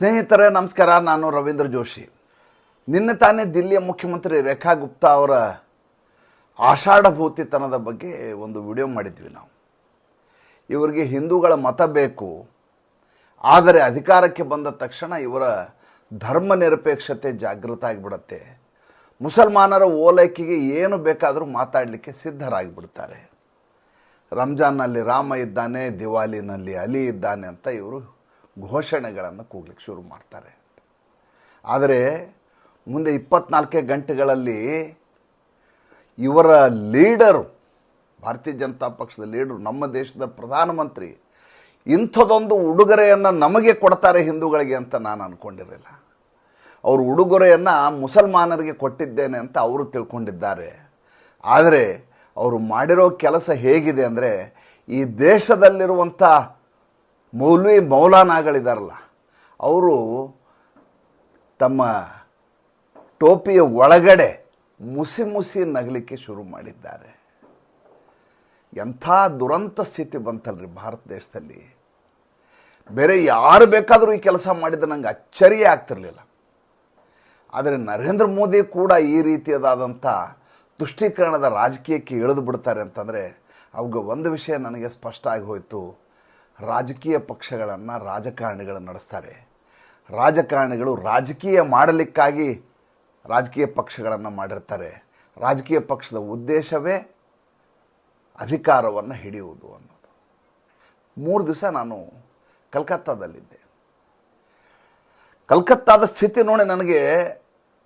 ಸ್ನೇಹಿತರೆ ನಮಸ್ಕಾರ. ನಾನು ರವೀಂದ್ರ ಜೋಶಿ. ನಿನ್ನೆ ತಾನೇ ದಿಲ್ಲಿಯ ಮುಖ್ಯಮಂತ್ರಿ ರೇಖಾ ಗುಪ್ತಾ ಅವರ ಆಷಾಢಭೂತಿತನದ ಬಗ್ಗೆ ಒಂದು ವಿಡಿಯೋ ಮಾಡಿದ್ವಿ ನಾವು. ಇವರಿಗೆ ಹಿಂದೂಗಳ ಮತ ಬೇಕು, ಆದರೆ ಅಧಿಕಾರಕ್ಕೆ ಬಂದ ತಕ್ಷಣ ಇವರ ಧರ್ಮ ನಿರಪೇಕ್ಷತೆ ಜಾಗೃತ ಆಗಿಬಿಡುತ್ತೆ. ಮುಸಲ್ಮಾನರ ಓಲೈಕೆಗೆ ಏನು ಬೇಕಾದರೂ ಮಾತಾಡಲಿಕ್ಕೆ ಸಿದ್ಧರಾಗಿಬಿಡ್ತಾರೆ. ರಂಜಾನ್ನಲ್ಲಿ ರಾಮ ಇದ್ದಾನೆ, ದಿವಾಲಿನಲ್ಲಿ ಅಲಿ ಇದ್ದಾನೆ ಅಂತ ಇವರು ಘೋಷಣೆಗಳನ್ನು ಕೂಗ್ಲಿಕ್ಕೆ ಶುರು ಮಾಡ್ತಾರೆ. ಆದರೆ ಮುಂದೆ 24 ಗಂಟೆಗಳಲ್ಲಿ ಇವರ ಲೀಡರು, ಭಾರತೀಯ ಜನತಾ ಪಕ್ಷದ ಲೀಡರು, ನಮ್ಮ ದೇಶದ ಪ್ರಧಾನಮಂತ್ರಿ ಇಂಥದ್ದೊಂದು ಉಡುಗೊರೆಯನ್ನು ನಮಗೆ ಕೊಡ್ತಾರೆ ಹಿಂದೂಗಳಿಗೆ ಅಂತ ನಾನು ಅಂದ್ಕೊಂಡಿರಲಿಲ್ಲ. ಅವರು ಉಡುಗೊರೆಯನ್ನು ಮುಸಲ್ಮಾನರಿಗೆ ಕೊಟ್ಟಿದ್ದೇನೆ ಅಂತ ಅವರು ತಿಳ್ಕೊಂಡಿದ್ದಾರೆ. ಆದರೆ ಅವರು ಮಾಡಿರೋ ಕೆಲಸ ಹೇಗಿದೆ ಅಂದರೆ, ಈ ದೇಶದಲ್ಲಿರುವಂಥ ಮೌಲಾನಾಗಳಿದಾರಲ್ಲ, ಅವರು ತಮ್ಮ ಟೋಪಿಯ ಒಳಗಡೆ ಮುಸಿ ನಗಲಿಕ್ಕೆ ಶುರು ಮಾಡಿದ್ದಾರೆ. ಎಂಥ ದುರಂತ ಸ್ಥಿತಿ ಬಂತಲ್ರಿ ಭಾರತ ದೇಶದಲ್ಲಿ. ಬೇರೆ ಯಾರು ಬೇಕಾದರೂ ಈ ಕೆಲಸ ಮಾಡಿದ್ರೆ ನಂಗೆ ಅಚ್ಚರಿಯೇ ಆಗ್ತಿರಲಿಲ್ಲ. ಆದರೆ ನರೇಂದ್ರ ಮೋದಿ ಕೂಡ ಈ ರೀತಿಯಾದಂಥ ತುಷ್ಟೀಕರಣದ ರಾಜಕೀಯಕ್ಕೆ ಇಳಿದು ಬಿಡ್ತಾರೆ ಅಂತಂದರೆ ಅವಾಗ ಒಂದು ವಿಷಯ ನನಗೆ ಸ್ಪಷ್ಟ ಆಗಿ ಹೋಯಿತು. ರಾಜಕೀಯ ಪಕ್ಷಗಳನ್ನು ರಾಜಕಾರಣಿಗಳು ನಡೆಸ್ತಾರೆ. ರಾಜಕಾರಣಿಗಳು ರಾಜಕೀಯ ಮಾಡಲಿಕ್ಕಾಗಿ ರಾಜಕೀಯ ಪಕ್ಷಗಳನ್ನು ಮಾಡಿರ್ತಾರೆ. ರಾಜಕೀಯ ಪಕ್ಷದ ಉದ್ದೇಶವೇ ಅಧಿಕಾರವನ್ನು ಹಿಡಿಯುವುದು ಅನ್ನೋದು. 3 ದಿವಸ ನಾನು ಕಲ್ಕತ್ತಾದಲ್ಲಿದ್ದೆ. ಕಲ್ಕತ್ತಾದ ಸ್ಥಿತಿ ನೋಡಿ ನನಗೆ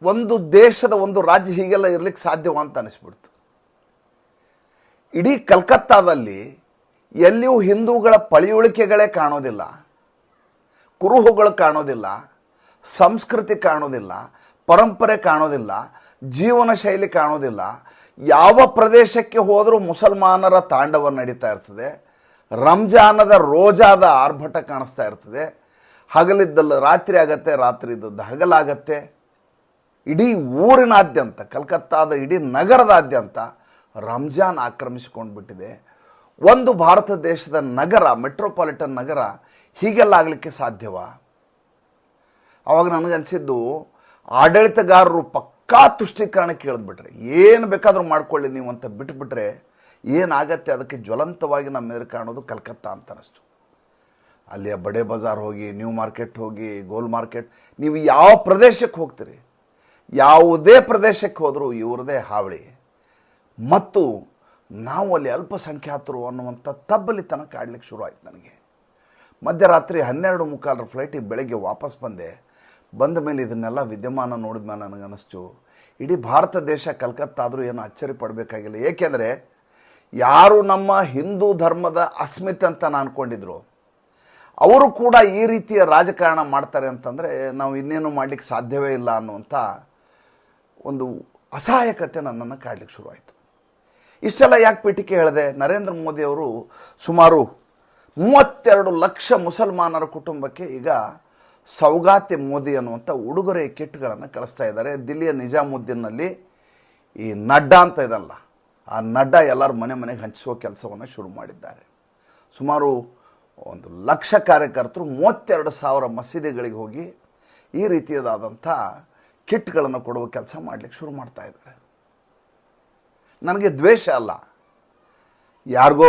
ಒಂದು ದೇಶದ ಒಂದು ರಾಜ್ಯ ಹೀಗೆಲ್ಲ ಇರಲಿಕ್ಕೆ ಸಾಧ್ಯವ ಅಂತ ಅನಿಸ್ಬಿಡ್ತು. ಇಡೀ ಕಲ್ಕತ್ತಾದಲ್ಲಿ ಎಲ್ಲಿಯೂ ಹಿಂದೂಗಳ ಪಳಿಯುಳಿಕೆಗಳೇ ಕಾಣೋದಿಲ್ಲ, ಕುರುಹುಗಳು ಕಾಣೋದಿಲ್ಲ, ಸಂಸ್ಕೃತಿ ಕಾಣೋದಿಲ್ಲ, ಪರಂಪರೆ ಕಾಣೋದಿಲ್ಲ, ಜೀವನ ಶೈಲಿ ಕಾಣೋದಿಲ್ಲ. ಯಾವ ಪ್ರದೇಶಕ್ಕೆ ಹೋದರೂ ಮುಸಲ್ಮಾನರ ತಾಂಡವ ನಡೀತಾ ಇರ್ತದೆ. ರಂಜಾನದ ರೋಜಾದ ಆರ್ಭಟ ಕಾಣಿಸ್ತಾ ಇರ್ತದೆ. ಹಗಲಿದ್ದಲ್ಲ ರಾತ್ರಿ ಆಗತ್ತೆ, ರಾತ್ರಿ ಇದ್ದದ್ದು ಹಗಲಾಗತ್ತೆ. ಇಡೀ ಊರಿನಾದ್ಯಂತ, ಕಲ್ಕತ್ತಾದ ಇಡೀ ನಗರದಾದ್ಯಂತ ರಂಜಾನ್ ಆಕ್ರಮಿಸಿಕೊಂಡು ಬಿಟ್ಟಿದೆ. ಒಂದು ಭಾರತ ದೇಶದ ನಗರ, ಮೆಟ್ರೋಪಾಲಿಟನ್ ನಗರ ಹೀಗೆಲ್ಲ ಆಗಲಿಕ್ಕೆ ಸಾಧ್ಯವಾ? ಆವಾಗ ನನಗನ್ಸಿದ್ದು, ಆಡಳಿತಗಾರರು ಪಕ್ಕಾ ತುಷ್ಟೀಕರಣಕ್ಕೆ ಇಳಿದ್ಬಿಟ್ರೆ, ಏನು ಬೇಕಾದರೂ ಮಾಡ್ಕೊಳ್ಳಿ ನೀವು ಅಂತ ಬಿಟ್ಬಿಟ್ರೆ ಏನಾಗತ್ತೆ, ಅದಕ್ಕೆ ಜ್ವಲಂತವಾಗಿ ನಮ್ಮ ಎದುರು ಕಾಣೋದು ಕಲ್ಕತ್ತಾ ಅಂತ ಅನ್ನಿಸ್ತು. ಅಲ್ಲಿಯ ಬಡೆ ಬಜಾರ್ ಹೋಗಿ, ನ್ಯೂ ಮಾರ್ಕೆಟ್ ಹೋಗಿ, ಗೋಲ್ ಮಾರ್ಕೆಟ್, ನೀವು ಯಾವ ಪ್ರದೇಶಕ್ಕೆ ಹೋಗ್ತೀರಿ, ಯಾವುದೇ ಪ್ರದೇಶಕ್ಕೆ ಹೋದರೂ ಇವ್ರದೇ ಹಾವಳಿ. ಮತ್ತು ನಾವು ಅಲ್ಲಿ ಅಲ್ಪಸಂಖ್ಯಾತರು ಅನ್ನುವಂಥ ತಬ್ಬಲಿತನ ಕಾಡ್ಲಿಕ್ಕೆ ಶುರು ಆಯ್ತು ನನಗೆ. ಮಧ್ಯರಾತ್ರಿ 12:45 ಫ್ಲೈಟಿಗೆ ಬೆಳಗ್ಗೆ ವಾಪಸ್ ಬಂದೆ. ಬಂದ ಮೇಲೆ ಇದನ್ನೆಲ್ಲ ವಿದ್ಯಮಾನ ನೋಡಿದ ಮೇಲೆ ನನಗನ್ನಿಸ್ತು, ಇಡೀ ಭಾರತ ದೇಶ ಕಲ್ಕತ್ತಾ ಆದರೂ ಏನು ಅಚ್ಚರಿ ಪಡಬೇಕಾಗಿಲ್ಲ. ಏಕೆಂದರೆ ಯಾರು ನಮ್ಮ ಹಿಂದೂ ಧರ್ಮದ ಅಸ್ಮಿತೆ ಅಂತ ನಾನು ಅಂದ್ಕೊಂಡಿದ್ರು, ಅವರು ಕೂಡ ಈ ರೀತಿಯ ರಾಜಕಾರಣ ಮಾಡ್ತಾರೆ ಅಂತಂದರೆ ನಾವು ಇನ್ನೇನು ಮಾಡಲಿಕ್ಕೆ ಸಾಧ್ಯವೇ ಇಲ್ಲ ಅನ್ನುವಂಥ ಒಂದು ಅಸಹಾಯಕತೆ ನನ್ನನ್ನು ಕಾಡ್ಲಿಕ್ಕೆ ಶುರುವಾಯಿತು. ಇಷ್ಟೆಲ್ಲ ಯಾಕೆ ಪೀಠಿಕೆ ಹೇಳಿದೆ? ನರೇಂದ್ರ ಮೋದಿಯವರು ಸುಮಾರು 32 ಲಕ್ಷ ಮುಸಲ್ಮಾನರ ಕುಟುಂಬಕ್ಕೆ ಈಗ ಸೌಗಾತಿ ಮೋದಿ ಅನ್ನುವಂಥ ಉಡುಗೊರೆ ಕಿಟ್ಗಳನ್ನು ಕಳಿಸ್ತಾ ಇದ್ದಾರೆ. ದಿಲ್ಲಿಯ ನಿಜಾಮುದ್ದೀನ್ನಲ್ಲಿ ಈ ನಡ್ಡಾ ಅಂತ ಇದಲ್ಲ, ಆ ನಡ್ಡಾ ಎಲ್ಲರ ಮನೆಗೆ ಹಂಚಿಸುವ ಕೆಲಸವನ್ನು ಶುರು ಮಾಡಿದ್ದಾರೆ. ಸುಮಾರು 1 ಲಕ್ಷ ಕಾರ್ಯಕರ್ತರು 32,000 ಮಸೀದಿಗಳಿಗೆ ಹೋಗಿ ಈ ರೀತಿಯಾದಂಥ ಕಿಟ್ಗಳನ್ನು ಕೊಡುವ ಕೆಲಸ ಮಾಡಲಿಕ್ಕೆ ಶುರು ಮಾಡ್ತಾ ಇದ್ದಾರೆ. ನನಗೆ ದ್ವೇಷ ಅಲ್ಲ, ಯಾರಿಗೋ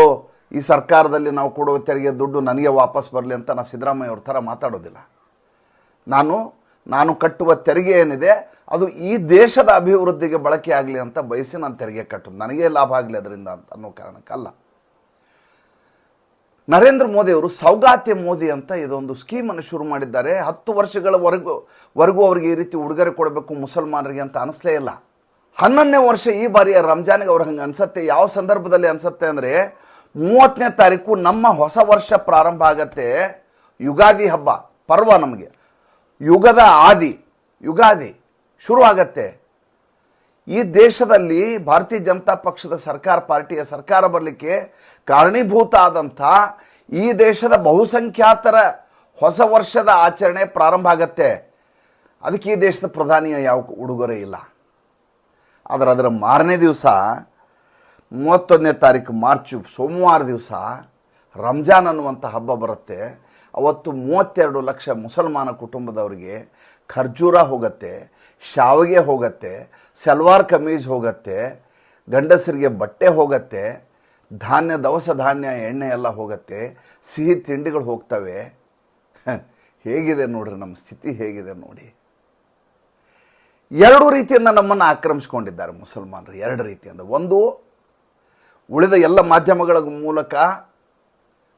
ಈ ಸರ್ಕಾರದಲ್ಲಿ ನಾವು ಕೊಡುವ ತೆರಿಗೆ ದುಡ್ಡು ನನಗೆ ವಾಪಸ್ ಬರಲಿ ಅಂತ ನಾನು ಸಿದ್ದರಾಮಯ್ಯ ಅವ್ರ ಥರ ಮಾತಾಡೋದಿಲ್ಲ. ನಾನು ಕಟ್ಟುವ ತೆರಿಗೆ ಏನಿದೆ ಅದು ಈ ದೇಶದ ಅಭಿವೃದ್ಧಿಗೆ ಬಳಕೆ ಆಗಲಿ ಅಂತ ಬಯಸಿ ನಾನು ತೆರಿಗೆ ಕಟ್ಟೋದು, ನನಗೇ ಲಾಭ ಆಗಲಿ ಅದರಿಂದ ಅಂತ ಅನ್ನೋ ಕಾರಣಕ್ಕಲ್ಲ. ನರೇಂದ್ರ ಮೋದಿಯವರು ಸೌಗಾತಿ ಮೋದಿ ಅಂತ ಇದೊಂದು ಸ್ಕೀಮನ್ನು ಶುರು ಮಾಡಿದ್ದಾರೆ. 10 ವರ್ಷಗಳವರೆಗೂ ಅವರಿಗೆ ಈ ರೀತಿ ಉಡುಗೊರೆ ಕೊಡಬೇಕು ಮುಸಲ್ಮಾನರಿಗೆ ಅಂತ ಅನಿಸ್ಲೇ ಇಲ್ಲ. 11ನೇ ವರ್ಷ ಈ ಬಾರಿಯ ರಂಜಾನ್ಗೆ ಅವ್ರಿಗೆ ಹಂಗೆ ಅನಿಸುತ್ತೆ. ಯಾವ ಸಂದರ್ಭದಲ್ಲಿ ಅನಿಸುತ್ತೆ ಅಂದರೆ, 30ನೇ ತಾರೀಕು ನಮ್ಮ ಹೊಸ ವರ್ಷ ಪ್ರಾರಂಭ ಆಗತ್ತೆ. ಯುಗಾದಿ ಹಬ್ಬ ಪರ್ವ, ನಮಗೆ ಯುಗದ ಆದಿ ಯುಗಾದಿ ಶುರು ಆಗತ್ತೆ. ಈ ದೇಶದಲ್ಲಿ ಭಾರತೀಯ ಜನತಾ ಪಕ್ಷದ ಪಾರ್ಟಿಯ ಸರ್ಕಾರ ಬರಲಿಕ್ಕೆ ಕಾರಣೀಭೂತ ಆದಂಥ ಈ ದೇಶದ ಬಹುಸಂಖ್ಯಾತರ ಹೊಸ ವರ್ಷದ ಆಚರಣೆ ಪ್ರಾರಂಭ ಆಗತ್ತೆ. ಅದಕ್ಕೆ ಈ ದೇಶದ ಪ್ರಧಾನಿಯ ಯಾವ ಉಡುಗೊರೆ ಇಲ್ಲ. ಆದರೆ ಅದರ ಮಾರನೇ ದಿವಸ 31ನೇ ತಾರೀಕು ಮಾರ್ಚ್ ಸೋಮವಾರ ದಿವಸ ರಂಜಾನ್ ಅನ್ನುವಂಥ ಹಬ್ಬ ಬರುತ್ತೆ. ಅವತ್ತು 32 ಲಕ್ಷ ಮುಸಲ್ಮಾನ ಕುಟುಂಬದವರಿಗೆ ಖರ್ಜೂರ ಹೋಗುತ್ತೆ, ಶಾವಿಗೆ ಹೋಗುತ್ತೆ, ಸಲ್ವಾರ್ ಕಮೀಜ್ ಹೋಗುತ್ತೆ, ಗಂಡಸರಿಗೆ ಬಟ್ಟೆ ಹೋಗುತ್ತೆ, ಧಾನ್ಯ ದವಸ ಧಾನ್ಯ ಎಣ್ಣೆ ಎಲ್ಲ ಹೋಗುತ್ತೆ, ಸಿಹಿ ತಿಂಡಿಗಳು ಹೋಗ್ತವೆ. ಹೇಗಿದೆ ನೋಡ್ರಿ ನಮ್ಮ ಸ್ಥಿತಿ, ಹೇಗಿದೆ ನೋಡಿ. 2 ರೀತಿಯಿಂದ ನಮ್ಮನ್ನು ಆಕ್ರಮಿಸ್ಕೊಂಡಿದ್ದಾರೆ ಮುಸಲ್ಮಾನರು. 2 ರೀತಿಯಿಂದ. ಒಂದು, ಉಳಿದ ಎಲ್ಲ ಮಾಧ್ಯಮಗಳ ಮೂಲಕ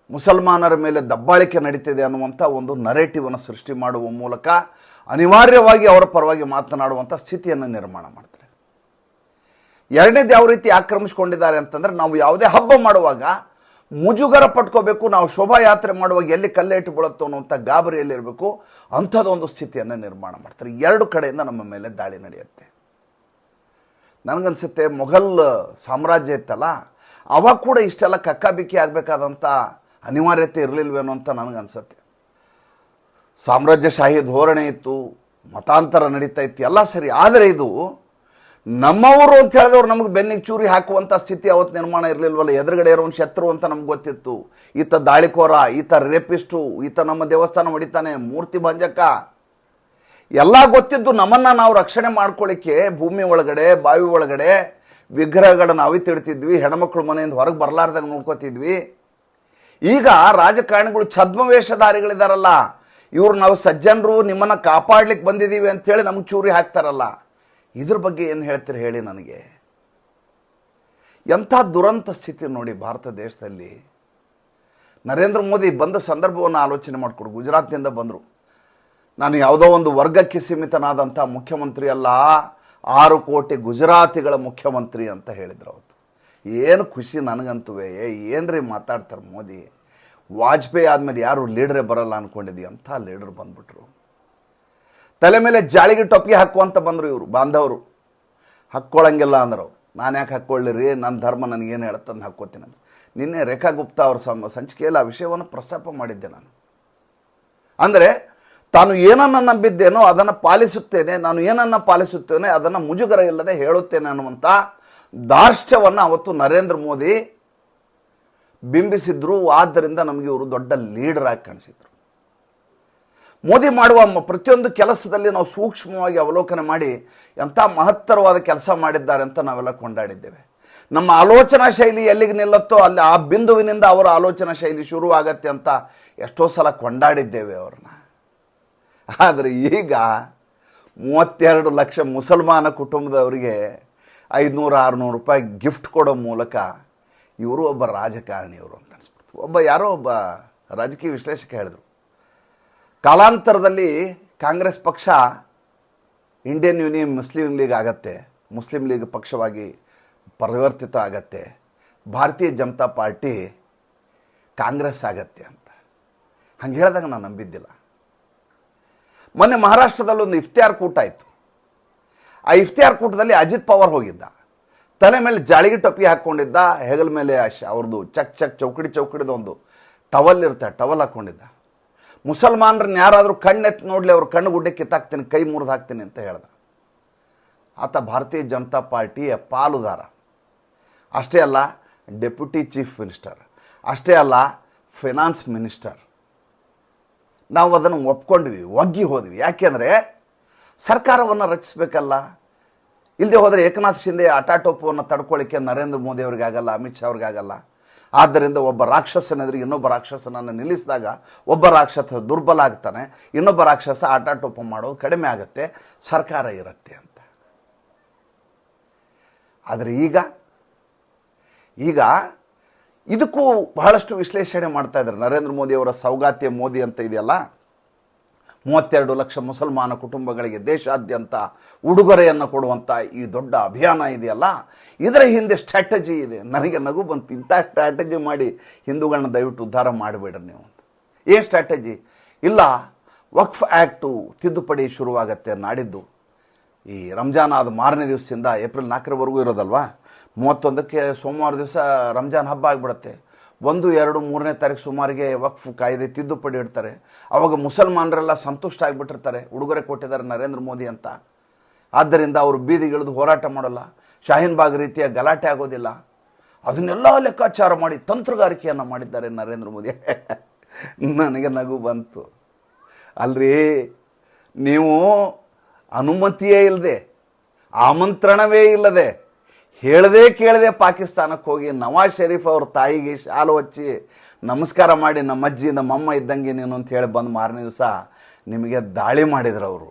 ಮುಸಲ್ಮಾನರ ಮೇಲೆ ದಬ್ಬಾಳಿಕೆ ನಡೀತಿದೆ ಅನ್ನುವಂಥ ಒಂದು ನರೇಟಿವನ್ನು ಸೃಷ್ಟಿ ಮಾಡುವ ಮೂಲಕ ಅನಿವಾರ್ಯವಾಗಿ ಅವರ ಪರವಾಗಿ ಮಾತನಾಡುವಂಥ ಸ್ಥಿತಿಯನ್ನು ನಿರ್ಮಾಣ ಮಾಡ್ತಾರೆ. 2ನೇದು ಯಾವ ರೀತಿ ಆಕ್ರಮಿಸ್ಕೊಂಡಿದ್ದಾರೆ ಅಂತಂದರೆ, ನಾವು ಯಾವುದೇ ಹಬ್ಬ ಮಾಡುವಾಗ ಮುಜುಗರ ಪಟ್ಕೋಬೇಕು, ನಾವು ಶೋಭಾಯಾತ್ರೆ ಮಾಡುವಾಗ ಎಲ್ಲಿ ಕಲ್ಲೇಟು ಬೀಳುತ್ತೋ ಅನ್ನುವಂಥ ಗಾಬರಿಯಲ್ಲಿರಬೇಕು, ಅಂಥದ್ದೊಂದು ಸ್ಥಿತಿಯನ್ನು ನಿರ್ಮಾಣ ಮಾಡ್ತಾರೆ. 2 ಕಡೆಯಿಂದ ನಮ್ಮ ಮೇಲೆ ದಾಳಿ ನಡೆಯುತ್ತೆ. ನನಗನ್ಸುತ್ತೆ ಮೊಘಲ್ ಸಾಮ್ರಾಜ್ಯ ಇತ್ತಲ್ಲ, ಅವಾಗ ಕೂಡ ಇಷ್ಟೆಲ್ಲ ಕಕ್ಕಾಬಿಕ್ಕಿ ಆಗಬೇಕಾದಂಥ ಅನಿವಾರ್ಯತೆ ಇರಲಿಲ್ವೇನೋ ಅಂತ ನನಗನ್ಸುತ್ತೆ. ಸಾಮ್ರಾಜ್ಯಶಾಹಿ ಧೋರಣೆ ಇತ್ತು, ಮತಾಂತರ ನಡೀತಾ ಇತ್ತು, ಎಲ್ಲ ಸರಿ. ಆದರೆ ಇದು ನಮ್ಮವರು ಅಂತ ಹೇಳಿದವ್ರು ನಮಗೆ ಬೆನ್ನಿಗೆ ಚೂರಿ ಹಾಕುವಂಥ ಸ್ಥಿತಿ ಅವತ್ತು ನಿರ್ಮಾಣ ಇರಲಿಲ್ವಲ್ಲ. ಎದುರುಗಡೆ ಇರೋನು ಶತ್ರು ಅಂತ ನಮ್ಗೆ ಗೊತ್ತಿತ್ತು. ಈತ ದಾಳಿಕೋರ, ಈತ ರೇಪಿಸ್ಟು, ಈತ ನಮ್ಮ ದೇವಸ್ಥಾನ ಹೊಡಿತಾನೆ, ಮೂರ್ತಿ ಭಂಜಕ, ಎಲ್ಲ ಗೊತ್ತಿದ್ದು ನಮ್ಮನ್ನು ನಾವು ರಕ್ಷಣೆ ಮಾಡ್ಕೊಳ್ಳಿಕ್ಕೆ ಭೂಮಿ ಒಳಗಡೆ, ಬಾವಿ ಒಳಗಡೆ ವಿಗ್ರಹಗಳನ್ನು ಅವಿತಿಡ್ತಿದ್ವಿ, ಹೆಣ್ಮಕ್ಳು ಮನೆಯಿಂದ ಹೊರಗೆ ಬರಲಾರ್ದಾಗ ನೋಡ್ಕೋತಿದ್ವಿ. ಈಗ ರಾಜಕಾರಣಿಗಳು ಛದ್ಮವೇಷಧಾರಿಗಳಿದಾರಲ್ಲ, ಇವ್ರು ನಾವು ಸಜ್ಜನರು ನಿಮ್ಮನ್ನು ಕಾಪಾಡ್ಲಿಕ್ಕೆ ಬಂದಿದ್ದೀವಿ ಅಂಥೇಳಿ ನಮ್ಗೆ ಚೂರಿ ಹಾಕ್ತಾರಲ್ಲ. ಇದ್ರ ಬಗ್ಗೆ ಏನು ಹೇಳ್ತೀರಿ ಹೇಳಿ ನನಗೆ. ಎಂಥ ದುರಂತ ಸ್ಥಿತಿ ನೋಡಿ ಭಾರತ ದೇಶದಲ್ಲಿ. ನರೇಂದ್ರ ಮೋದಿ ಬಂದ ಸಂದರ್ಭವನ್ನು ಆಲೋಚನೆ ಮಾಡಿಕೊಡು. ಗುಜರಾತ್ನಿಂದ ಬಂದರು. ನಾನು ಯಾವುದೋ ಒಂದು ವರ್ಗಕ್ಕೆ ಸೀಮಿತನಾದಂಥ ಮುಖ್ಯಮಂತ್ರಿ ಅಲ್ಲ, 6 ಕೋಟಿ ಗುಜರಾತಿಗಳ ಮುಖ್ಯಮಂತ್ರಿ ಅಂತ ಹೇಳಿದ್ರು ಅವತ್ತು. ಏನು ಖುಷಿ ನನಗಂತುವೆ. ಏನ್ರಿ ಮಾತಾಡ್ತಾರೆ ಮೋದಿ. ವಾಜಪೇಯಿ ಆದಮೇಲೆ ಯಾರು ಲೀಡ್ರೇ ಬರಲ್ಲ ಅಂದ್ಕೊಂಡಿದ್ದೀವಿ, ಅಂಥ ಲೀಡರ್ ಬಂದ್ಬಿಟ್ರು. ತಲೆ ಮೇಲೆ ಜಾಳಿಗೆ ಟೊಪ್ಪಿಗೆ ಹಾಕುವಂತ ಬಂದರು ಇವರು ಬಾಂಧವರು. ಹಾಕ್ಕೊಳ್ಳಂಗಿಲ್ಲ ಅಂದರು. ನಾನು ಯಾಕೆ ಹಾಕ್ಕೊಳ್ಳಿರಿ, ನನ್ನ ಧರ್ಮ ನನಗೇನು ಹೇಳುತ್ತಂದು ಹಾಕ್ಕೋತೀನಿ ಅಂತ. ನಿನ್ನೆ ರೇಖಾ ಗುಪ್ತಾ ಅವರ ಸಂಚಿಕೆಯಲ್ಲಿ ಆ ವಿಷಯವನ್ನು ಪ್ರಸ್ತಾಪ ಮಾಡಿದ್ದೆ ನಾನು. ಅಂದರೆ ತಾನು ಏನನ್ನು ನಂಬಿದ್ದೇನೋ ಅದನ್ನು ಪಾಲಿಸುತ್ತೇನೆ, ನಾನು ಏನನ್ನು ಪಾಲಿಸುತ್ತೇನೆ ಅದನ್ನು ಮುಜುಗರ ಇಲ್ಲದೆ ಹೇಳುತ್ತೇನೆ ಅನ್ನುವಂಥ ದಾರ್ಷ್ಟ್ಯವನ್ನು ಅವತ್ತು ನರೇಂದ್ರ ಮೋದಿ ಬಿಂಬಿಸಿದ್ರು. ಆದ್ದರಿಂದ ನಮಗೆ ಇವರು ದೊಡ್ಡ ಲೀಡರ್ ಆಗಿ ಕಾಣಿಸಿದ್ರು. ಮೋದಿ ಮಾಡುವ ಪ್ರತಿಯೊಂದು ಕೆಲಸದಲ್ಲಿ ನಾವು ಸೂಕ್ಷ್ಮವಾಗಿ ಅವಲೋಕನೆ ಮಾಡಿ ಎಂಥ ಮಹತ್ತರವಾದ ಕೆಲಸ ಮಾಡಿದ್ದಾರೆ ಅಂತ ನಾವೆಲ್ಲ ಕೊಂಡಾಡಿದ್ದೇವೆ. ನಮ್ಮ ಆಲೋಚನಾ ಶೈಲಿ ಎಲ್ಲಿಗೆ ನಿಲ್ಲುತ್ತೋ ಅಲ್ಲಿ ಆ ಬಿಂದುವಿನಿಂದ ಅವರ ಆಲೋಚನಾ ಶೈಲಿ ಶುರುವಾಗತ್ತೆ ಅಂತ ಎಷ್ಟೋ ಸಲ ಕೊಂಡಾಡಿದ್ದೇವೆ ಅವ್ರನ್ನ. ಆದರೆ ಈಗ 32 ಲಕ್ಷ ಮುಸಲ್ಮಾನ ಕುಟುಂಬದವರಿಗೆ 500-600 ರೂಪಾಯಿ ಗಿಫ್ಟ್ ಕೊಡೋ ಮೂಲಕ ಇವರು ಒಬ್ಬ ರಾಜಕಾರಣಿಯವರು ಅಂತ ಅನಿಸ್ಬಿಡ್ತು. ಯಾರೋ ಒಬ್ಬ ರಾಜಕೀಯ ವಿಶ್ಲೇಷಕ ಹೇಳಿದರು, ಕಾಲಾಂತರದಲ್ಲಿ ಕಾಂಗ್ರೆಸ್ ಪಕ್ಷ ಇಂಡಿಯನ್ ಯೂನಿಯನ್ ಮುಸ್ಲಿಂ ಲೀಗ್ ಆಗತ್ತೆ, ಮುಸ್ಲಿಂ ಲೀಗ್ ಪಕ್ಷವಾಗಿ ಪರಿವರ್ತಿತ ಆಗತ್ತೆ, ಭಾರತೀಯ ಜನತಾ ಪಾರ್ಟಿ ಕಾಂಗ್ರೆಸ್ ಆಗತ್ತೆ ಅಂತ. ಹಂಗೆ ಹೇಳಿದಾಗ ನಾನು ನಂಬಿದ್ದಿಲ್ಲ. ಮೊನ್ನೆ ಮಹಾರಾಷ್ಟ್ರದಲ್ಲಿ ಒಂದು ಇಫ್ತಿಯಾರ್ ಕೂಟ ಆಯಿತು. ಆ ಇಫ್ತಿಯಾರ್ ಕೂಟದಲ್ಲಿ ಅಜಿತ್ ಪವಾರ್ ಹೋಗಿದ್ದ. ತಲೆ ಮೇಲೆ ಜಾಳಿಗೆ ಟೊಪ್ಪಿ ಹಾಕ್ಕೊಂಡಿದ್ದ, ಹೆಗಲ ಮೇಲೆ ಅವ್ರದ್ದು ಚೌಕಡಿದ ಒಂದು ಟವಲ್ ಇರುತ್ತೆ, ಟವಲ್ ಹಾಕ್ಕೊಂಡಿದ್ದ. ಮುಸಲ್ಮಾನರನ್ನ ಯಾರಾದರೂ ಕಣ್ಣೆತ್ತು ನೋಡಲಿ ಅವ್ರ ಕಣ್ಣು ಗುಡ್ಡೆ ಕಿತ್ತಾಕ್ತೀನಿ, ಕೈ ಮುರಿದು ಹಾಕ್ತೀನಿ ಅಂತ ಹೇಳ್ದ. ಆತ ಭಾರತೀಯ ಜನತಾ ಪಾರ್ಟಿಯ ಪಾಲುದಾರ. ಅಷ್ಟೇ ಅಲ್ಲ, ಡೆಪ್ಯೂಟಿ ಚೀಫ್ ಮಿನಿಸ್ಟರ್, ಅಷ್ಟೇ ಅಲ್ಲ, ಫೈನಾನ್ಸ್ ಮಿನಿಸ್ಟರ್. ನಾವು ಅದನ್ನು ಒಪ್ಕೊಂಡ್ವಿ, ಒಗ್ಗಿ ಹೋದ್ವಿ. ಯಾಕೆಂದರೆ ಸರ್ಕಾರವನ್ನು ರಚಿಸಬೇಕಲ್ಲ. ಇಲ್ಲದೆ ಹೋದರೆ ಏಕನಾಥ್ ಶಿಂದೆ ಆಟಾಟೋಪವನ್ನು ತಡ್ಕೊಳ್ಳಿಕ್ಕೆ ನರೇಂದ್ರ ಮೋದಿ ಅವ್ರಿಗೆ ಆಗಲ್ಲ, ಅಮಿತ್ ಶಾ ಅವ್ರಿಗೆ ಆಗಲ್ಲ. ಆದ್ದರಿಂದ ಒಬ್ಬ ರಾಕ್ಷಸನೆದುರಿಗೆ ಇನ್ನೊಬ್ಬ ರಾಕ್ಷಸನನ್ನು ನಿಲ್ಲಿಸಿದಾಗ ಒಬ್ಬ ರಾಕ್ಷಸ ದುರ್ಬಲ ಆಗ್ತಾನೆ, ಇನ್ನೊಬ್ಬ ರಾಕ್ಷಸ ಆಟಾಟೋಪ ಮಾಡೋದು ಕಡಿಮೆ ಆಗುತ್ತೆ, ಸರ್ಕಾರ ಇರುತ್ತೆ ಅಂತ. ಆದರೆ ಈಗ ಇದಕ್ಕೂ ಬಹಳಷ್ಟು ವಿಶ್ಲೇಷಣೆ ಮಾಡ್ತಾ ಇದ್ದಾರೆ. ನರೇಂದ್ರ ಮೋದಿ ಅವರ ಸೌಗಾತಿಯ ಮೋದಿ ಅಂತ ಇದೆಯಲ್ಲ, 32 ಲಕ್ಷ ಮುಸಲ್ಮಾನ ಕುಟುಂಬಗಳಿಗೆ ದೇಶಾದ್ಯಂತ ಉಡುಗೊರೆಯನ್ನು ಕೊಡುವಂಥ ಈ ದೊಡ್ಡ ಅಭಿಯಾನ ಇದೆಯಲ್ಲ, ಇದರ ಹಿಂದೆ ಸ್ಟ್ರಾಟಜಿ ಇದೆ. ನನಗೆ ನಗು ಬಂತು. ಇಂಥ ಸ್ಟ್ರಾಟಜಿ ಮಾಡಿ ಹಿಂದೂಗಳನ್ನ ದಯವಿಟ್ಟು ಉದ್ಧಾರ ಮಾಡಿಬೇಡ್ರಿ ನೀವು ಅಂತ. ಏನು ಸ್ಟ್ರಾಟಜಿ? ಇಲ್ಲ, ವಕ್ಫ್ ಆ್ಯಕ್ಟು ತಿದ್ದುಪಡಿ ಶುರುವಾಗತ್ತೆ ನಾಡಿದ್ದು. ಈ ರಂಜಾನ್ ಆದ ಮಾರನೇ ದಿವಸದಿಂದ ಏಪ್ರಿಲ್ 4ರವರೆಗೂ ಇರೋದಲ್ವಾ, 31ಕ್ಕೆ ಸೋಮವಾರ ದಿವಸ ರಂಜಾನ್ ಹಬ್ಬ ಆಗಿಬಿಡುತ್ತೆ. 1, 2, 3ನೇ ತಾರೀಕು ಸುಮಾರಿಗೆ ವಕ್ಫ್ ಕಾಯ್ದೆ ತಿದ್ದುಪಡಿ ಇಡ್ತಾರೆ. ಅವಾಗ ಮುಸಲ್ಮಾನರೆಲ್ಲ ಸಂತುಷ್ಟ ಆಗಿಬಿಟ್ಟಿರ್ತಾರೆ, ಉಡುಗೊರೆ ಕೊಟ್ಟಿದ್ದಾರೆ ನರೇಂದ್ರ ಮೋದಿ ಅಂತ. ಆದ್ದರಿಂದ ಅವರು ಬೀದಿಗಿಳಿದು ಹೋರಾಟ ಮಾಡೋಲ್ಲ, ಶಾಹೀನ್ ಬಾಗ್ ರೀತಿಯ ಗಲಾಟೆ ಆಗೋದಿಲ್ಲ. ಅದನ್ನೆಲ್ಲ ಲೆಕ್ಕಾಚಾರ ಮಾಡಿ ತಂತ್ರಗಾರಿಕೆಯನ್ನು ಮಾಡಿದ್ದಾರೆ ನರೇಂದ್ರ ಮೋದಿ. ನನಗೆ ನಗು ಬಂತು. ಅಲ್ರಿ, ನೀವು ಅನುಮತಿಯೇ ಇಲ್ಲದೆ, ಆಮಂತ್ರಣವೇ ಇಲ್ಲದೆ, ಹೇಳದೆ ಕೇಳದೆ ಪಾಕಿಸ್ತಾನಕ್ಕೆ ಹೋಗಿ ನವಾಜ್ ಶರೀಫ್ ಅವ್ರ ತಾಯಿಗೆ ಶಾಲು ಹಚ್ಚಿ ನಮಸ್ಕಾರ ಮಾಡಿ ನಮ್ಮ ಅಜ್ಜಿ ನಮ್ಮಮ್ಮ ಇದ್ದಂಗೆ ನೀನು ಅಂತ ಹೇಳಿ ಬಂದು ಮಾರನೇ ದಿವಸ ನಿಮಗೆ ದಾಳಿ ಮಾಡಿದ್ರು ಅವರು.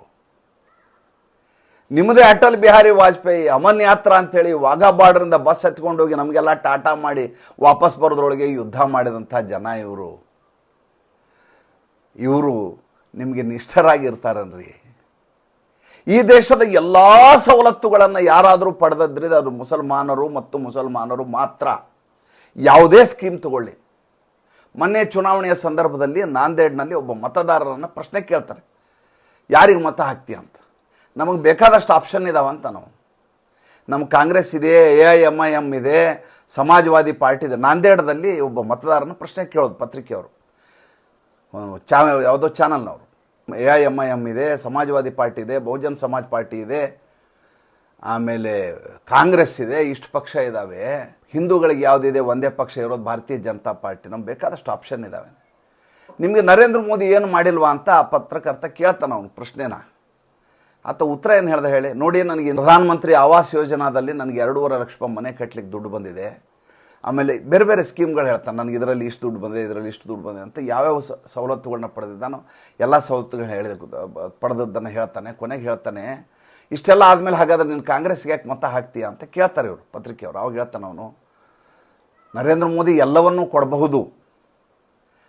ನಿಮ್ಮದೇ ಅಟಲ್ ಬಿಹಾರಿ ವಾಜಪೇಯಿ ಅಮನ್ ಯಾತ್ರಾ ಅಂಥೇಳಿ ವಾಘಾ ಬಾರ್ಡ್ರಿಂದ ಬಸ್ ಹತ್ಕೊಂಡೋಗಿ ನಮಗೆಲ್ಲ ಟಾಟಾ ಮಾಡಿ ವಾಪಸ್ ಬರೋದ್ರೊಳಗೆ ಯುದ್ಧ ಮಾಡಿದಂಥ ಜನ ಇವರು. ನಿಮಗೆ ನಿಷ್ಠರಾಗಿರ್ತಾರನ್ರಿ. ಈ ದೇಶದ ಎಲ್ಲ ಸವಲತ್ತುಗಳನ್ನು ಯಾರಾದರೂ ಪಡೆದಿದ್ರೆ ಅದು ಮುಸಲ್ಮಾನರು ಮತ್ತು ಮುಸಲ್ಮಾನರು ಮಾತ್ರ. ಯಾವುದೇ ಸ್ಕೀಮ್ ತಗೊಳ್ಳಿ. ಮೊನ್ನೆ ಚುನಾವಣೆಯ ಸಂದರ್ಭದಲ್ಲಿ ನಾಂದೇಡ್ನಲ್ಲಿ ಒಬ್ಬ ಮತದಾರರನ್ನು ಪ್ರಶ್ನೆ ಕೇಳ್ತಾರೆ, ಯಾರಿಗೆ ಮತ ಹಾಕ್ತೀಯ ಅಂತ. ನಮಗೆ ಬೇಕಾದಷ್ಟು ಆಪ್ಷನ್ ಇದಾವಂತ. ನಮ್ಮ ಕಾಂಗ್ರೆಸ್ ಇದೆ, AIMIM ಇದೆ, ಸಮಾಜವಾದಿ ಪಾರ್ಟಿ ಇದೆ. ನಾಂದೇಡದಲ್ಲಿ ಒಬ್ಬ ಮತದಾರನ ಪ್ರಶ್ನೆ ಕೇಳೋದು ಪತ್ರಿಕೆಯವರು, ಯಾವುದೋ ಚಾನಲ್ನವರು. AIMIM ಇದೆ, ಸಮಾಜವಾದಿ ಪಾರ್ಟಿ ಇದೆ, ಬಹುಜನ್ ಸಮಾಜ್ ಪಾರ್ಟಿ ಇದೆ, ಆಮೇಲೆ ಕಾಂಗ್ರೆಸ್ ಇದೆ, ಇಷ್ಟು ಪಕ್ಷ ಇದ್ದಾವೆ. ಹಿಂದೂಗಳಿಗೆ ಯಾವುದಿದೆ, ಒಂದೇ ಪಕ್ಷ ಇರೋದು ಭಾರತೀಯ ಜನತಾ ಪಾರ್ಟಿ. ನಮ್ಗೆ ಬೇಕಾದಷ್ಟು ಆಪ್ಷನ್ ಇದ್ದಾವೆ. ನಿಮಗೆ ನರೇಂದ್ರ ಮೋದಿ ಏನು ಮಾಡಿಲ್ವಾ ಅಂತ ಆ ಪತ್ರಕರ್ತ ಕೇಳ್ತಾನೆ ಅವನು ಪ್ರಶ್ನೆನ. ಆತ ಉತ್ತರ ಏನು ಹೇಳ್ದೆ ಹೇಳಿ. ನೋಡಿ, ನನಗೆ ಪ್ರಧಾನಮಂತ್ರಿ ಆವಾಸ್ ಯೋಜನಾದಲ್ಲಿ ನನಗೆ 2.5 ಲಕ್ಷ ರೂಪಾಯಿ ಮನೆ ಕಟ್ಟಲಿಕ್ಕೆ ದುಡ್ಡು ಬಂದಿದೆ. ಆಮೇಲೆ ಬೇರೆ ಬೇರೆ ಸ್ಕೀಮ್ಗಳು ಹೇಳ್ತಾನೆ, ನನಗೆ ಇದರಲ್ಲಿ ಇಷ್ಟು ದುಡ್ಡು ಬಂದಿದೆ, ಇದರಲ್ಲಿ ಇಷ್ಟು ದುಡ್ಡು ಬಂದಿದೆ ಅಂತ. ಯಾವ್ಯಾವ ಸವಲತ್ತುಗಳನ್ನ ಪಡೆದಿದ್ದಾನೋ ಎಲ್ಲ ಸವಲತ್ತುಗಳನ್ನ ಪಡೆದದ್ದನ್ನು ಹೇಳ್ತಾನೆ. ಕೊನೆಗೆ ಹೇಳ್ತಾನೆ, ಇಷ್ಟೆಲ್ಲ ಆದಮೇಲೆ ಹಾಗಾದ್ರೆ ನೀನು ಕಾಂಗ್ರೆಸ್ಗೆ ಯಾಕೆ ಮತ ಹಾಕ್ತೀಯ ಅಂತ ಕೇಳ್ತಾರೆ ಇವರು ಪತ್ರಿಕೆಯವರು. ಅವಾಗ ಹೇಳ್ತಾನೆ ಅವನು, ನರೇಂದ್ರ ಮೋದಿ ಎಲ್ಲವನ್ನೂ ಕೊಡಬಹುದು,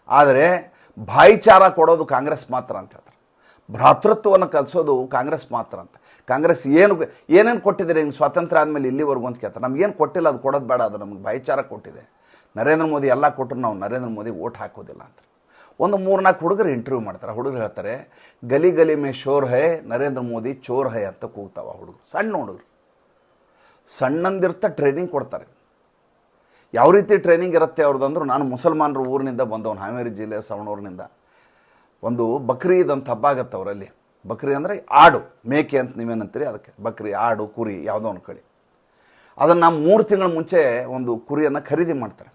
ಆದರೆ ಭಾಯಿಚಾರ ಕೊಡೋದು ಕಾಂಗ್ರೆಸ್ ಮಾತ್ರ ಅಂತ ಹೇಳ್ತಾರೆ. ಭ್ರಾತೃತ್ವವನ್ನು ಕಲಿಸೋದು ಕಾಂಗ್ರೆಸ್ ಮಾತ್ರ ಅಂತ. ಕಾಂಗ್ರೆಸ್ ಏನೇನು ಕೊಟ್ಟಿದ್ದೀರಿ ಹಿಂಗೆ ಸ್ವಾತಂತ್ರ್ಯ ಆದಮೇಲೆ ಇಲ್ಲಿವರೆಗೂ ಅಂತ ಕೇಳ್ತಾರೆ. ನಮಗೇನು ಕೊಟ್ಟಿಲ್ಲ, ಅದು ಕೊಡೋದು ಬೇಡ, ಅದು ನಮಗೆ ಭಾಯಿಚಾರ ಕೊಟ್ಟಿದೆ. ನರೇಂದ್ರ ಮೋದಿ ಎಲ್ಲ ಕೊಟ್ಟರು ನಾವು ನರೇಂದ್ರ ಮೋದಿ ಓಟ್ ಹಾಕೋದಿಲ್ಲ ಅಂತ. ಒಂದು 3-4 ಹುಡುಗರು ಇಂಟರ್ವ್ಯೂ ಮಾಡ್ತಾರೆ. ಹುಡುಗರು ಹೇಳ್ತಾರೆ, ಗಲಿ ಗಲಿ ಮೇ ಶೋರ್ ಹೈ, ನರೇಂದ್ರ ಮೋದಿ ಚೋರ್ ಹೈ ಅಂತ ಕೂಗ್ತಾವ ಹುಡುಗರು. ಸಣ್ಣ ಹುಡುಗರು ಸಣ್ಣಂದಿರ್ತ ಟ್ರೈನಿಂಗ್ ಕೊಡ್ತಾರೆ. ಯಾವ ರೀತಿ ಟ್ರೈನಿಂಗ್ ಇರುತ್ತೆ ಅವ್ರದ್ದಂದ್ರೆ, ನಾನು ಮುಸಲ್ಮಾನರ ಊರಿನಿಂದ ಬಂದವನು, ಹಾವೇರಿ ಜಿಲ್ಲೆ ಸವಣೂರಿನಿಂದ. ಒಂದು ಬಕ್ರೀದ್ ಅಂತ ಹಬ್ಬ ಆಗತ್ತೆ ಅವರಲ್ಲಿ. ಬಕ್ರಿ ಅಂದರೆ ಆಡು, ಮೇಕೆ ಅಂತ ನೀವೇನಂತೀರಿ ಅದಕ್ಕೆ. ಬಕ್ರಿ, ಆಡು, ಕುರಿ ಯಾವುದೋ ಒಂದು ಕಡೆ. ಅದನ್ನು 3 ತಿಂಗಳ ಮುಂಚೆ ಒಂದು ಕುರಿಯನ್ನು ಖರೀದಿ ಮಾಡ್ತಾರೆ.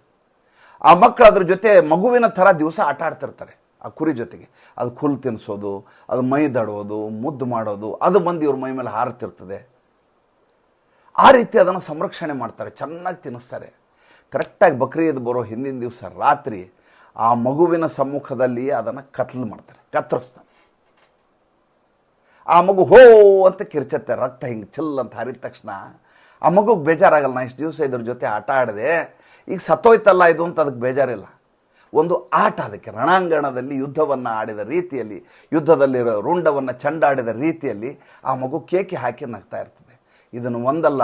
ಆ ಮಕ್ಕಳು ಅದ್ರ ಜೊತೆ ಮಗುವಿನ ಥರ ದಿವಸ ಆಟ ಆಡ್ತಿರ್ತಾರೆ ಆ ಕುರಿ ಜೊತೆಗೆ. ಅದು ಹುಲ್ಲು ತಿನ್ನಿಸೋದು, ಅದು ಮೈ ದಡೋದು, ಮುದ್ದು ಮಾಡೋದು, ಅದು ಬಂದು ಇವ್ರ ಮೈ ಮೇಲೆ ಹಾರುತ್ತಿರ್ತದೆ. ಆ ರೀತಿ ಅದನ್ನು ಸಂರಕ್ಷಣೆ ಮಾಡ್ತಾರೆ, ಚೆನ್ನಾಗಿ ತಿನ್ನಿಸ್ತಾರೆ. ಕರೆಕ್ಟಾಗಿ ಬಕ್ರೀದ್ ಬರೋ ಹಿಂದಿನ ದಿವಸ ರಾತ್ರಿ ಆ ಮಗುವಿನ ಸಮ್ಮುಖದಲ್ಲಿ ಅದನ್ನು ಮಾಡ್ತಾರೆ, ಕತ್ತರಿಸ್ತಾರೆ. ಆ ಮಗು ಹೋ ಅಂತ ಕಿರ್ಚತ್ತೆ, ರಕ್ತ ಹಿಂಗೆ ಚಿಲ್ ಅಂತ ಹರಿದ ತಕ್ಷಣ ಆ ಮಗುಗೆ ಬೇಜಾರಾಗಲ್ಲ. ನಾನು ಇಷ್ಟು ದಿವಸ ಇದ್ರ ಜೊತೆ ಆಟ ಆಡಿದೆ, ಈಗ ಸತ್ತೋಯ್ತಲ್ಲ ಇದು ಅಂತ ಅದಕ್ಕೆ ಬೇಜಾರಿಲ್ಲ. ಒಂದು ಆಟ, ಅದಕ್ಕೆ ರಣಾಂಗಣದಲ್ಲಿ ಯುದ್ಧವನ್ನು ಆಡಿದ ರೀತಿಯಲ್ಲಿ, ಯುದ್ಧದಲ್ಲಿರೋ ರುಂಡವನ್ನು ಚಂಡಾಡಿದ ರೀತಿಯಲ್ಲಿ ಆ ಮಗು ಕೇಕೆ ಹಾಕಿ ನಗ್ತಾ ಇರ್ತದೆ. ಇದನ್ನು ಒಂದಲ್ಲ,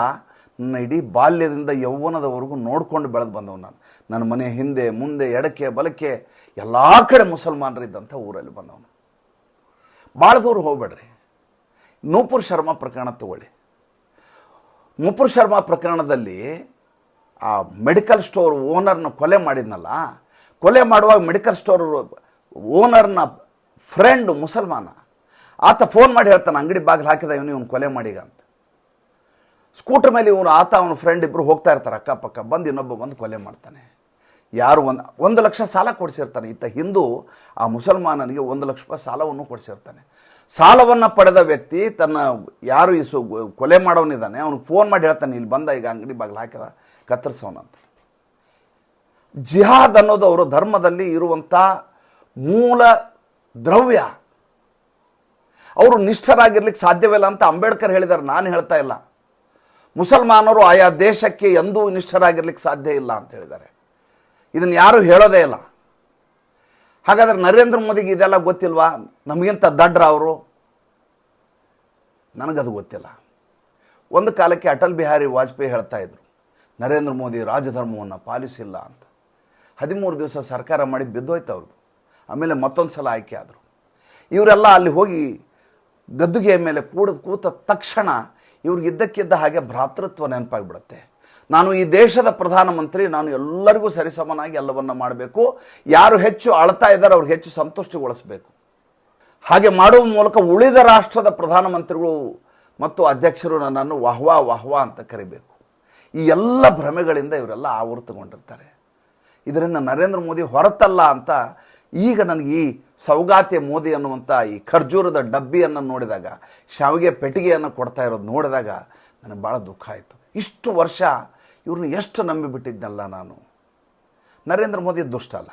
ನನ್ನ ಇಡೀ ಬಾಲ್ಯದಿಂದ ಯೌವನದವರೆಗೂ ನೋಡ್ಕೊಂಡು ಬೆಳೆದು ಬಂದವು ನಾನು. ನನ್ನ ಮನೆ ಹಿಂದೆ ಮುಂದೆ ಎಡಕ್ಕೆ ಬಲಕ್ಕೆ ಎಲ್ಲ ಕಡೆ ಮುಸಲ್ಮಾನರಿದ್ದಂಥ ಊರಲ್ಲಿ ಬಂದವನು. ಭಾಳ ದೂರ ಹೋಗ್ಬೇಡ್ರಿ. ನೂಪುರ್ ಶರ್ಮಾ ಪ್ರಕರಣ ತಗೊಳ್ಳಿ. ನೂಪುರ್ ಶರ್ಮಾ ಪ್ರಕರಣದಲ್ಲಿ ಆ ಮೆಡಿಕಲ್ ಸ್ಟೋರ್ ಓನರ್ನ ಕೊಲೆ ಮಾಡಿದ್ನಲ್ಲ, ಕೊಲೆ ಮಾಡುವಾಗ ಮೆಡಿಕಲ್ ಸ್ಟೋರ್ ಓನರ್ನ ಫ್ರೆಂಡು ಮುಸಲ್ಮಾನ. ಆತ ಫೋನ್ ಮಾಡಿ ಹೇಳ್ತಾನೆ, ಅಂಗಡಿ ಬಾಗಿಲು ಹಾಕಿದ ಇವನು ಕೊಲೆ ಮಾಡಿಗ ಅಂತ. ಸ್ಕೂಟರ್ ಮೇಲೆ ಅವನ ಫ್ರೆಂಡ್ ಇಬ್ಬರು ಹೋಗ್ತಾ ಇರ್ತಾರೆ ಅಕ್ಕಪಕ್ಕ. ಬಂದು ಇನ್ನೊಬ್ಬ ಬಂದು ಕೊಲೆ ಮಾಡ್ತಾನೆ. ಯಾರು 1 ಲಕ್ಷ ಸಾಲ ಕೊಡಿಸಿರ್ತಾನೆ ಈತ. ಹಿಂದೂ ಆ ಮುಸಲ್ಮಾನನಿಗೆ 1 ಲಕ್ಷ ರೂಪಾಯಿ ಸಾಲವನ್ನು ಕೊಡಿಸಿರ್ತಾನೆ. ಸಾಲವನ್ನು ಪಡೆದ ವ್ಯಕ್ತಿ ತನ್ನ ಯಾರು ಈ ಕೊಲೆ ಮಾಡೋನಿದ್ದಾನೆ ಅವನಿಗೆ ಫೋನ್ ಮಾಡಿ ಹೇಳ್ತಾನೆ, ಇಲ್ಲಿ ಬಂದ ಈಗ ಅಂಗಡಿ ಬಾಗಿಲು ಹಾಕಿದ, ಕತ್ತರಿಸೋನಂತ. ಜಿಹಾದ್ ಅನ್ನೋದು ಅವರ ಧರ್ಮದಲ್ಲಿ ಇರುವಂಥ ಮೂಲ ದ್ರವ್ಯ. ಅವರು ನಿಷ್ಠರಾಗಿರ್ಲಿಕ್ಕೆ ಸಾಧ್ಯವಿಲ್ಲ ಅಂತ ಅಂಬೇಡ್ಕರ್ ಹೇಳಿದ್ದಾರೆ, ನಾನು ಹೇಳ್ತಾ ಇಲ್ಲ. ಮುಸಲ್ಮಾನರು ಆಯಾ ದೇಶಕ್ಕೆ ಎಂದೂ ನಿಷ್ಠರಾಗಿರ್ಲಿಕ್ಕೆ ಸಾಧ್ಯ ಇಲ್ಲ ಅಂತ ಹೇಳಿದ್ದಾರೆ. ಇದನ್ನು ಯಾರೂ ಹೇಳೋದೇ ಇಲ್ಲ. ಹಾಗಾದರೆ ನರೇಂದ್ರ ಮೋದಿಗೆ ಇದೆಲ್ಲ ಗೊತ್ತಿಲ್ವಾ? ನಮಗಿಂತ ದಡ್ರ ಅವರು? ನನಗದು ಗೊತ್ತಿಲ್ಲ. ಒಂದು ಕಾಲಕ್ಕೆ ಅಟಲ್ ಬಿಹಾರಿ ವಾಜಪೇಯಿ ಹೇಳ್ತಾ ಇದ್ರು, ನರೇಂದ್ರ ಮೋದಿ ರಾಜಧರ್ಮವನ್ನು ಪಾಲಿಸಿಲ್ಲ ಅಂತ. 13 ದಿವಸ ಸರ್ಕಾರ ಮಾಡಿ ಬಿದ್ದೋಯ್ತು ಅವ್ರದ್ದು. ಆಮೇಲೆ ಮತ್ತೊಂದು ಸಲ ಆಯ್ಕೆ ಆದರು. ಇವರೆಲ್ಲ ಅಲ್ಲಿ ಹೋಗಿ ಗದ್ದುಗೆಯ ಮೇಲೆ ಕೂತ ತಕ್ಷಣ ಇವ್ರಿಗಿದ್ದಕ್ಕಿದ್ದ ಹಾಗೆ ಭ್ರಾತೃತ್ವ ನೆನಪಾಗಿಬಿಡುತ್ತೆ. ನಾನು ಈ ದೇಶದ ಪ್ರಧಾನಮಂತ್ರಿ, ನಾನು ಎಲ್ಲರಿಗೂ ಸರಿಸಮನಾಗಿ ಎಲ್ಲವನ್ನ ಮಾಡಬೇಕು. ಯಾರು ಹೆಚ್ಚು ಆಳ್ತಾ ಇದ್ದಾರೆ ಅವ್ರಿಗೆ ಹೆಚ್ಚು ಸಂತುಷ್ಟಿಗೊಳಿಸಬೇಕು. ಹಾಗೆ ಮಾಡುವ ಮೂಲಕ ಉಳಿದ ರಾಷ್ಟ್ರದ ಪ್ರಧಾನಮಂತ್ರಿಗಳು ಮತ್ತು ಅಧ್ಯಕ್ಷರು ನನ್ನನ್ನು ವಾಹ್ವಾ ವಾಹ್ವಾ ಅಂತ ಕರಿಬೇಕು. ಈ ಎಲ್ಲ ಭ್ರಮೆಗಳಿಂದ ಇವರೆಲ್ಲ ಆವೃತಗೊಂಡಿರ್ತಾರೆ. ಇದರಿಂದ ನರೇಂದ್ರ ಮೋದಿ ಹೊರತಲ್ಲ ಅಂತ ಈಗ ನನಗೆ ಈ ಸೌಗಾತಿ ಮೋದಿ ಅನ್ನುವಂಥ ಈ ಖರ್ಜೂರದ ಡಬ್ಬಿಯನ್ನು ನೋಡಿದಾಗ, ಶಾವಿಗೆ ಪೆಟ್ಟಿಗೆಯನ್ನು ಕೊಡ್ತಾ ಇರೋದು ನೋಡಿದಾಗ ನನಗೆ ಭಾಳ ದುಃಖ ಆಯಿತು. ಇಷ್ಟು ವರ್ಷ ಇವ್ರನ್ನ ಎಷ್ಟು ನಂಬಿಬಿಟ್ಟಿದ್ನಲ್ಲ ನಾನು. ನರೇಂದ್ರ ಮೋದಿ ದುಷ್ಟ ಅಲ್ಲ,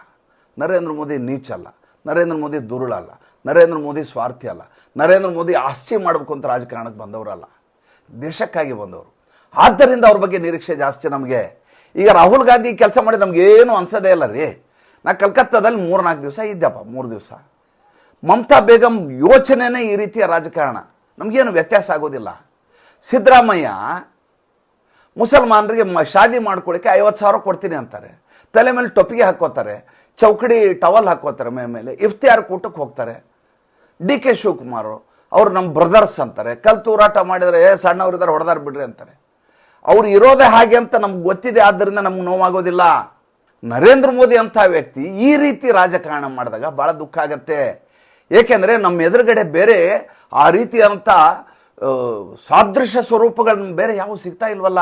ನರೇಂದ್ರ ಮೋದಿ ನೀಚ ಅಲ್ಲ, ನರೇಂದ್ರ ಮೋದಿ ದುರುಳಲ್ಲ, ನರೇಂದ್ರ ಮೋದಿ ಸ್ವಾರ್ಥಿ ಅಲ್ಲ, ನರೇಂದ್ರ ಮೋದಿ ಆಸ್ತಿ ಮಾಡಬೇಕು ಅಂತ ರಾಜಕಾರಣಕ್ಕೆ ಬಂದವರಲ್ಲ, ದೇಶಕ್ಕಾಗಿ ಬಂದವರು. ಆದ್ದರಿಂದ ಅವ್ರ ಬಗ್ಗೆ ನಿರೀಕ್ಷೆ ಜಾಸ್ತಿ ನಮಗೆ. ಈಗ ರಾಹುಲ್ ಗಾಂಧಿ ಕೆಲಸ ಮಾಡಿ ನಮಗೇನು ಅನ್ಸೋದೇ ಇಲ್ಲ ರೀ. ನಾ ಕಲ್ಕತ್ತಾದಲ್ಲಿ 3-4 ದಿವಸ ಇದ್ದೆಪ್ಪ, 3 ದಿವಸ. ಮಮತಾ ಬೇಗಂ ಯೋಚನೆನೇ ಈ ರೀತಿಯ ರಾಜಕಾರಣ, ನಮಗೇನು ವ್ಯತ್ಯಾಸ ಆಗೋದಿಲ್ಲ. ಸಿದ್ದರಾಮಯ್ಯ ಮುಸಲ್ಮಾನರಿಗೆ ಶಾದಿ ಮಾಡ್ಕೊಳ್ಳಿಕ್ಕೆ 50,000 ಕೊಡ್ತೀನಿ ಅಂತಾರೆ, ತಲೆ ಮೇಲೆ ಟೊಪ್ಪಿಗೆ ಹಾಕೋತಾರೆ, ಚೌಕಡಿ ಟವಲ್ ಹಾಕೋತಾರೆ ಮೇಲೆ, ಇಫ್ತಿಯಾರ್ ಕೂಟಕ್ಕೆ ಹೋಗ್ತಾರೆ. DK ಶಿವಕುಮಾರ್ ಅವ್ರು ನಮ್ಮ ಬ್ರದರ್ಸ್ ಅಂತಾರೆ, ಕಲ್ತೂರಾಟ ಮಾಡಿದರೆ ಸಣ್ಣವ್ರಿದ್ದಾರೆ ಹೊಡೆದಾರ ಬಿಡ್ರಿ ಅಂತಾರೆ. ಅವ್ರು ಇರೋದೇ ಹಾಗೆ ಅಂತ ನಮ್ಗೆ ಗೊತ್ತಿದೆ, ಆದ್ದರಿಂದ ನಮ್ಗೆ ನೋವಾಗೋದಿಲ್ಲ. ನರೇಂದ್ರ ಮೋದಿ ಅಂತ ವ್ಯಕ್ತಿ ಈ ರೀತಿ ರಾಜಕಾರಣ ಮಾಡಿದಾಗ ಭಾಳ ದುಃಖ ಆಗತ್ತೆ. ಏಕೆಂದರೆ ನಮ್ಮ ಎದುರುಗಡೆ ಬೇರೆ ಆ ರೀತಿಯಾದಂಥ ಸಾದೃಶ್ಯ ಸ್ವರೂಪಗಳನ್ನ ಬೇರೆ ಯಾವ ಸಿಗ್ತಾ ಇಲ್ವಲ್ಲ.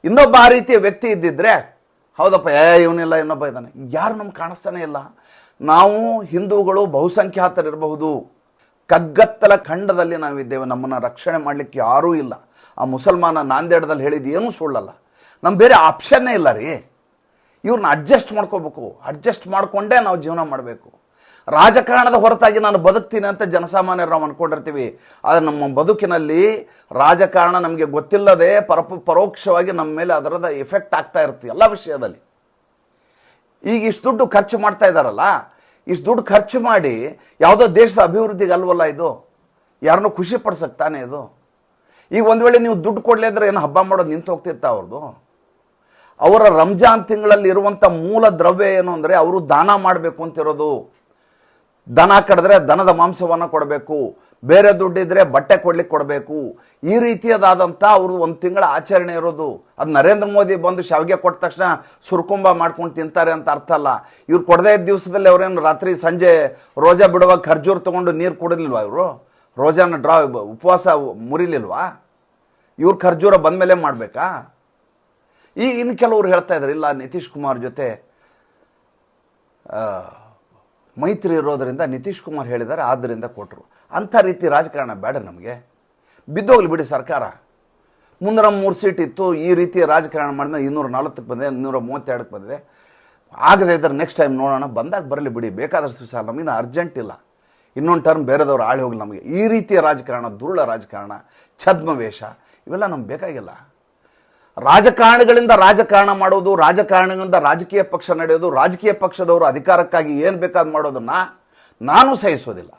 ಇನ್ನೊಬ್ಬ ಆ ರೀತಿಯ ವ್ಯಕ್ತಿ ಇದ್ದಿದ್ರೆ ಹೌದಪ್ಪ, ಇವನಿಲ್ಲ ಇನ್ನೊಬ್ಬ ಇದ್ದಾನೆ, ಯಾರು ನಮ್ಗೆ ಕಾಣಿಸ್ತಾನೆ ಇಲ್ಲ. ನಾವು ಹಿಂದೂಗಳು ಬಹುಸಂಖ್ಯಾತರಿರಬಹುದು, ಕಗ್ಗತ್ತಲ ಖಂಡದಲ್ಲಿ ನಾವಿದ್ದೇವೆ, ನಮ್ಮನ್ನು ರಕ್ಷಣೆ ಮಾಡಲಿಕ್ಕೆ ಯಾರೂ ಇಲ್ಲ. ಆ ಮುಸಲ್ಮಾನ ನಾಂದೇಡದಲ್ಲಿ ಹೇಳಿದ್ದು ಏನೂ ಸುಳ್ಳಲ್ಲ. ನಮ್ಮ ಬೇರೆ ಆಪ್ಷನ್ನೇ ಇಲ್ಲ ರೀ. ಇವ್ರನ್ನ ಅಡ್ಜಸ್ಟ್ ಮಾಡ್ಕೋಬೇಕು, ಅಡ್ಜಸ್ಟ್ ಮಾಡಿಕೊಂಡೇ ನಾವು ಜೀವನ ಮಾಡಬೇಕು. ರಾಜಕಾರಣದ ಹೊರತಾಗಿ ನಾನು ಬದುಕ್ತೀನಿ ಅಂತ ಜನಸಾಮಾನ್ಯರು ನಾವು ಅಂದ್ಕೊಂಡಿರ್ತೀವಿ. ಆದರೆ ನಮ್ಮ ಬದುಕಿನಲ್ಲಿ ರಾಜಕಾರಣ ನಮಗೆ ಗೊತ್ತಿಲ್ಲದೆ ಪರೋಕ್ಷವಾಗಿ ನಮ್ಮ ಮೇಲೆ ಅದರದ ಎಫೆಕ್ಟ್ ಆಗ್ತಾ ಇರುತ್ತೆ ಎಲ್ಲ ವಿಷಯದಲ್ಲಿ. ಈಗ ಇಷ್ಟು ದುಡ್ಡು ಖರ್ಚು ಮಾಡ್ತಾ ಇದ್ದಾರಲ್ಲ, ಇಷ್ಟು ದುಡ್ಡು ಖರ್ಚು ಮಾಡಿ ಯಾವುದೋ ದೇಶದ ಅಭಿವೃದ್ಧಿಗೆ ಅಲ್ವಲ್ಲ ಇದು, ಯಾರನ್ನೂ ಖುಷಿ ಪಡಿಸಕ್ಕೆ ತಾನೇ ಇದು. ಈಗ ಒಂದು ವೇಳೆ ನೀವು ದುಡ್ಡು ಕೊಡಲಿದ್ರೆ ಏನು ಹಬ್ಬ ಮಾಡೋದು ನಿಂತು ಹೋಗ್ತಿರ್ತ ಅವ್ರದ್ದು. ಅವರ ರಂಜಾನ್ ತಿಂಗಳಲ್ಲಿ ಇರುವಂಥ ಮೂಲ ದ್ರವ್ಯ ಏನು ಅಂದರೆ ಅವರು ದಾನ ಮಾಡಬೇಕು ಅಂತಿರೋದು. ದನ ಕಡಿದ್ರೆ ದನದ ಮಾಂಸವನ್ನು ಕೊಡಬೇಕು, ಬೇರೆ ದುಡ್ಡಿದ್ರೆ ಬಟ್ಟೆ ಕೊಡ್ಲಿಕ್ಕೆ ಕೊಡಬೇಕು. ಈ ರೀತಿಯದಾದಂಥ ಅವರು ಒಂದು ತಿಂಗಳ ಆಚರಣೆ ಇರೋದು. ಅದು ನರೇಂದ್ರ ಮೋದಿ ಬಂದು ಶಾವಿಗೆ ಕೊಟ್ಟ ತಕ್ಷಣ ಸುರ್ಕುಂಬ ಮಾಡ್ಕೊಂಡು ತಿಂತಾರೆ ಅಂತ ಅರ್ಥ ಅಲ್ಲ. ಇವ್ರು ಕೊಡದೇ ಇದ್ದ ದಿವಸದಲ್ಲಿ ಅವರೇನು ರಾತ್ರಿ ಸಂಜೆ ರೋಜಾ ಬಿಡುವಾಗ ಖರ್ಜೂರು ತೊಗೊಂಡು ನೀರು ಕುಡಿಲಿಲ್ವಾ? ಇವರು ರೋಜಾನ ಉಪವಾಸ ಮುರಿಲಿಲ್ವಾ? ಇವ್ರು ಖರ್ಜೂರ ಬಂದಮೇಲೆ ಮಾಡಬೇಕಾ? ಈಗ ಇನ್ನು ಕೆಲವರು ಹೇಳ್ತಾ ಇದ್ದಾರೆ, ಇಲ್ಲ ನಿತೀಶ್ ಕುಮಾರ್ ಜೊತೆ ಮೈತ್ರಿ ಇರೋದರಿಂದ ನಿತೀಶ್ ಕುಮಾರ್ ಹೇಳಿದ್ದಾರೆ ಆದ್ದರಿಂದ ಕೊಟ್ಟರು. ಅಂಥ ರೀತಿ ರಾಜಕಾರಣ ಬೇಡ ನಮಗೆ. ಬಿದ್ದೋಗ್ಲಿ ಬಿಡಿ ಸರ್ಕಾರ. ಮುಂದೆ ನಮ್ಮ 3 ಸೀಟ್ ಇತ್ತು, ಈ ರೀತಿಯ ರಾಜಕಾರಣ ಮಾಡಿದ್ರೆ 240ಕ್ಕೆ ಬಂದಿದೆ, 232ಕ್ಕೆ ಬಂದಿದೆ. ಆಗದೇ ಇದ್ದರೆ ನೆಕ್ಸ್ಟ್ ಟೈಮ್ ನೋಡೋಣ, ಬಂದಾಗ ಬರಲಿ ಬಿಡಿ, ಬೇಕಾದಷ್ಟು ದಿವಸ. ನಮಗಿನ್ನ ಅರ್ಜೆಂಟ್ ಇಲ್ಲ, ಇನ್ನೊಂದು ಟರ್ಮ್ ಬೇರೆದವ್ರು ಆಳಿ ಹೋಗಲಿ ನಮಗೆ. ಈ ರೀತಿಯ ರಾಜಕಾರಣ, ದುರುಳ ರಾಜಕಾರಣ, ಛದ್ಮವೇಷ ಇವೆಲ್ಲ ನಮ್ಗೆ ಬೇಕಾಗಿಲ್ಲ. ರಾಜಕಾರಣಿಗಳಿಂದ ರಾಜಕಾರಣ ಮಾಡೋದು, ರಾಜಕಾರಣಿಗಳಿಂದ ರಾಜಕೀಯ ಪಕ್ಷ ನಡೆಯೋದು, ರಾಜಕೀಯ ಪಕ್ಷದವರು ಅಧಿಕಾರಕ್ಕಾಗಿ ಏನು ಬೇಕಾದ್ ಮಾಡೋದನ್ನು ನಾನು ಸಹಿಸೋದಿಲ್ಲ.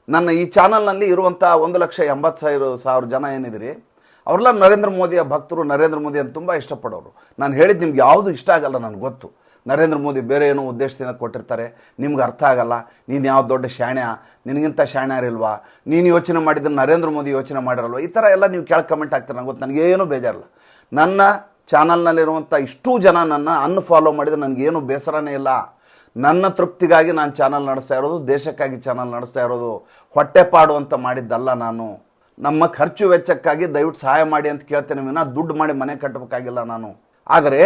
ನನ್ನ ಈ ಚಾನಲ್ನಲ್ಲಿ ಇರುವಂಥ 1,80,000 ಜನ ಏನಿದಿರಿ ಅವರೆಲ್ಲ ನರೇಂದ್ರ ಮೋದಿಯ ಭಕ್ತರು, ನರೇಂದ್ರ ಮೋದಿಯನ್ನು ತುಂಬ ಇಷ್ಟಪಡೋರು. ನಾನು ಹೇಳಿದ್ದು ನಿಮ್ಗೆ ಯಾವುದು ಇಷ್ಟ ಆಗಲ್ಲ, ನನಗೆ ಗೊತ್ತು. ನರೇಂದ್ರ ಮೋದಿ ಬೇರೆ ಏನೋ ಉದ್ದೇಶದಿಂದ ಕೊಟ್ಟಿರ್ತಾರೆ, ನಿಮ್ಗೆ ಅರ್ಥ ಆಗಲ್ಲ. ನೀನು ಯಾವ ದೊಡ್ಡ ಶಾಣ್ಯ, ನಿನಗಿಂತ ಶಾಣ್ಯರಿಲ್ವಾ, ನೀನು ಯೋಚನೆ ಮಾಡಿದ್ರೆ ನರೇಂದ್ರ ಮೋದಿ ಯೋಚನೆ ಮಾಡಿರಲ್ವ, ಈ ಥರ ಎಲ್ಲ ನೀವು ಕೆಳಗೆ ಕಮೆಂಟ್ ಆಗ್ತಾರೆ. ನಂಗೆ ಗೊತ್ತು, ನನಗೇನು ಬೇಜಾರಿಲ್ಲ. ನನ್ನ ಚಾನಲ್ನಲ್ಲಿರುವಂಥ ಇಷ್ಟೂ ಜನ ನನ್ನ ಅನ್ಫಾಲೋ ಮಾಡಿದರೆ ನನಗೇನು ಬೇಸರನೇ ಇಲ್ಲ. ನನ್ನ ತೃಪ್ತಿಗಾಗಿ ನಾನು ಚಾನಲ್ ನಡೆಸ್ತಾ ಇರೋದು, ದೇಶಕ್ಕಾಗಿ ಚಾನಲ್ ನಡೆಸ್ತಾ ಇರೋದು, ಹೊಟ್ಟೆಪಾಡು ಅಂತ ಮಾಡಿದ್ದಲ್ಲ. ನಾನು ನಮ್ಮ ಖರ್ಚು ವೆಚ್ಚಕ್ಕಾಗಿ ದಯವಿಟ್ಟು ಸಹಾಯ ಮಾಡಿ ಅಂತ ಕೇಳ್ತೇನೆ ವಿನಃ ದುಡ್ಡು ಮಾಡಿ ಮನೆ ಕಟ್ಟಬೇಕಾಗಿಲ್ಲ ನಾನು. ಆದರೆ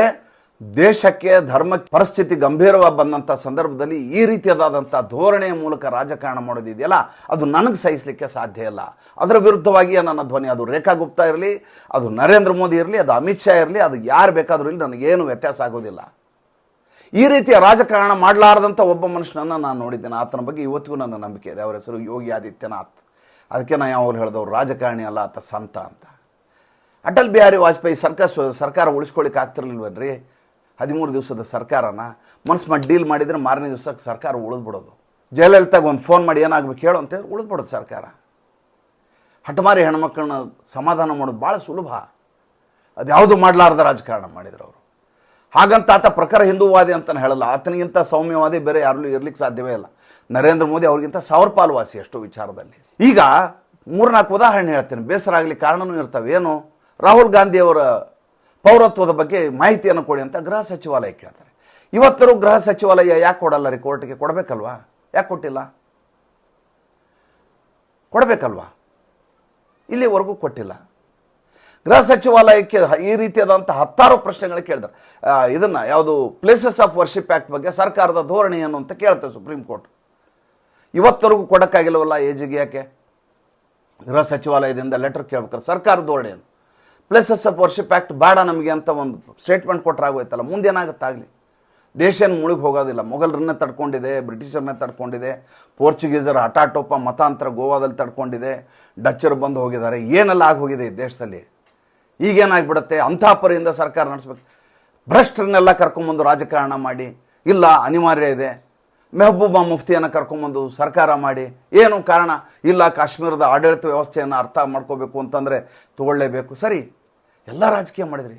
ದೇಶಕ್ಕೆ ಧರ್ಮಕ್ಕೆ ಪರಿಸ್ಥಿತಿ ಗಂಭೀರವಾಗಿ ಬಂದಂಥ ಸಂದರ್ಭದಲ್ಲಿ ಈ ರೀತಿಯಾದಂಥ ಧೋರಣೆಯ ಮೂಲಕ ರಾಜಕಾರಣ ಮಾಡೋದಿದೆಯಲ್ಲ, ಅದು ನನಗೆ ಸಹಿಸಲಿಕ್ಕೆ ಸಾಧ್ಯ ಇಲ್ಲ. ಅದರ ವಿರುದ್ಧವಾಗಿಯೇ ನನ್ನ ಧ್ವನಿ. ಅದು ರೇಖಾ ಗುಪ್ತಾ ಇರಲಿ, ಅದು ನರೇಂದ್ರ ಮೋದಿ ಇರಲಿ, ಅದು ಅಮಿತ್ ಶಾ ಇರಲಿ, ಅದು ಯಾರು ಬೇಕಾದರೂ ಇರಲಿ, ನನಗೇನು ವ್ಯತ್ಯಾಸ ಆಗೋದಿಲ್ಲ. ಈ ರೀತಿಯ ರಾಜಕಾರಣ ಮಾಡಲಾರದಂಥ ಒಬ್ಬ ಮನುಷ್ಯನನ್ನು ನಾನು ನೋಡಿದ್ದೇನೆ. ಆತನ ಬಗ್ಗೆ ಇವತ್ತಿಗೂ ನನ್ನ ನಂಬಿಕೆ ಇದೆ. ಅವರ ಹೆಸರು ಯೋಗಿ ಆದಿತ್ಯನಾಥ್. ಅದಕ್ಕೆ ನಾನು ಯಾವಾಗಲೂ ಹೇಳಿದವರು ರಾಜಕಾರಣಿ ಅಲ್ಲ, ಆತ ಸಂತ ಅಂತ. ಅಟಲ್ ಬಿಹಾರಿ ವಾಜಪೇಯಿ ಸರ್ಕಾರ ಉಳಿಸ್ಕೊಳ್ಳಿಕ್ಕೆ ಆಗ್ತಿರ್ಲಿಲ್ವನ್ರಿ? 13 ದಿವಸದ ಸರ್ಕಾರನ ಮನಸ್ಸು ಮಾಡಿ ಡೀಲ್ ಮಾಡಿದರೆ ಮಾರನೇ ದಿವಸಕ್ಕೆ ಸರ್ಕಾರ ಉಳಿದ್ಬಿಡೋದು. ಜಯಲಲಿತಾಗ ಒಂದು ಫೋನ್ ಮಾಡಿ ಏನಾಗಬೇಕು ಹೇಳು ಅಂತೇಳಿ ಉಳಿದ್ಬಿಡೋದು ಸರ್ಕಾರ. ಹಠಮಾರಿ ಹೆಣ್ಮಕ್ಳನ್ನ ಸಮಾಧಾನ ಮಾಡೋದು ಭಾಳ ಸುಲಭ. ಅದು ಯಾವುದು ಮಾಡಲಾರ್ದ ರಾಜಕಾರಣ ಮಾಡಿದ್ರು ಅವರು. ಹಾಗಂತ ಆತ ಪ್ರಖರ ಹಿಂದೂವಾದಿ ಅಂತಲೇ ಹೇಳಲ್ಲ. ಆತನಿಗಿಂತ ಸೌಮ್ಯವಾದಿ ಬೇರೆ ಯಾರಲ್ಲೂ ಇರ್ಲಿಕ್ಕೆ ಸಾಧ್ಯವೇ ಇಲ್ಲ. ನರೇಂದ್ರ ಮೋದಿ ಅವ್ರಿಗಿಂತ 1000 ಪಾಲು ವಾಸಿ ಅಷ್ಟು ವಿಚಾರದಲ್ಲಿ. ಈಗ 3-4 ಉದಾಹರಣೆ ಹೇಳ್ತೇನೆ, ಬೇಸರ ಆಗಲಿ ಕಾರಣನೂ ಇರ್ತವೆ. ಏನು? ರಾಹುಲ್ ಗಾಂಧಿಯವರ ಪೌರತ್ವದ ಬಗ್ಗೆ ಮಾಹಿತಿಯನ್ನು ಕೊಡಿ ಅಂತ ಗೃಹ ಸಚಿವಾಲಯ ಕೇಳ್ತಾರೆ. ಇವತ್ತರೂ ಗೃಹ ಸಚಿವಾಲಯ ಯಾಕೆ ಕೊಡಲ್ಲ ರೀ? ಕೋರ್ಟ್ಗೆ ಕೊಡಬೇಕಲ್ವಾ? ಯಾಕೆ ಕೊಟ್ಟಿಲ್ಲ? ಕೊಡಬೇಕಲ್ವಾ? ಇಲ್ಲಿವರೆಗೂ ಕೊಟ್ಟಿಲ್ಲ. ಗೃಹ ಸಚಿವಾಲಯಕ್ಕೆ ಈ ರೀತಿಯಾದಂಥ ಹತ್ತಾರು ಪ್ರಶ್ನೆಗಳು ಕೇಳಿದ್ರು. ಇದನ್ನು ಯಾವುದು ಪ್ಲೇಸಸ್ ಆಫ್ ವರ್ಷಿಪ್ ಆ್ಯಕ್ಟ್ ಬಗ್ಗೆ ಸರ್ಕಾರದ ಧೋರಣೆ ಏನು ಅಂತ ಕೇಳ್ತೇವೆ ಸುಪ್ರೀಂ ಕೋರ್ಟ್. ಇವತ್ತರೆಗೂ ಕೊಡೋಕ್ಕಾಗಿಲ್ಲವಲ್ಲ ಏಜಿಗೆ ಯಾಕೆ? ಗೃಹ ಸಚಿವಾಲಯದಿಂದ ಲೆಟರ್ ಕೇಳ್ಬೇಕಾದ್ರೆ ಸರ್ಕಾರ ಧೋರಣೆ ಏನು? ಪ್ಲೇಸಸ್ ಆಫ್ ವರ್ಷಿಪ್ ಆ್ಯಕ್ಟ್ ಬೇಡ ನಮಗೆ ಅಂತ ಒಂದು ಸ್ಟೇಟ್ಮೆಂಟ್ ಕೊಟ್ಟರಾಗೋಯ್ತಲ್ಲ, ಮುಂದೇನಾಗುತ್ತಾಗಲಿ. ದೇಶ ಏನು ಮುಳುಗಿ ಹೋಗೋದಿಲ್ಲ. ಮೊಘಲರನ್ನೇ ತಡ್ಕೊಂಡಿದೆ, ಬ್ರಿಟಿಷರನ್ನೇ ತಡ್ಕೊಂಡಿದೆ, ಪೋರ್ಚುಗೀಸರ ಹಠಾಟೋಪ ಮತಾಂತರ ಗೋವಾದಲ್ಲಿ ತಡ್ಕೊಂಡಿದೆ, ಡಚ್ಚರು ಬಂದು ಹೋಗಿದ್ದಾರೆ, ಏನೆಲ್ಲ ಆಗೋಗಿದೆ ಈ ದೇಶದಲ್ಲಿ. ಈಗೇನಾಗ್ಬಿಡುತ್ತೆ? ಅಂಥ ಪರಿಯಿಂದ ಸರ್ಕಾರ ನಡೆಸ್ಬೇಕು. ಭ್ರಷ್ಟರನ್ನೆಲ್ಲ ಕರ್ಕೊಂಬಂದು ರಾಜಕಾರಣ ಮಾಡಿ, ಇಲ್ಲ ಅನಿವಾರ್ಯ ಇದೆ, ಮೆಹಬೂಬಾ ಮುಫ್ತಿಯನ್ನು ಕರ್ಕೊಂಬಂದು ಸರ್ಕಾರ ಮಾಡಿ, ಏನು ಕಾರಣ ಇಲ್ಲ, ಕಾಶ್ಮೀರದ ಆಡಳಿತ ವ್ಯವಸ್ಥೆಯನ್ನು ಅರ್ಥ ಮಾಡ್ಕೋಬೇಕು ಅಂತಂದರೆ ತೊಗೊಳ್ಳೇಬೇಕು. ಸರಿ, ಎಲ್ಲ ರಾಜಕೀಯ ಮಾಡಿದ್ರಿ,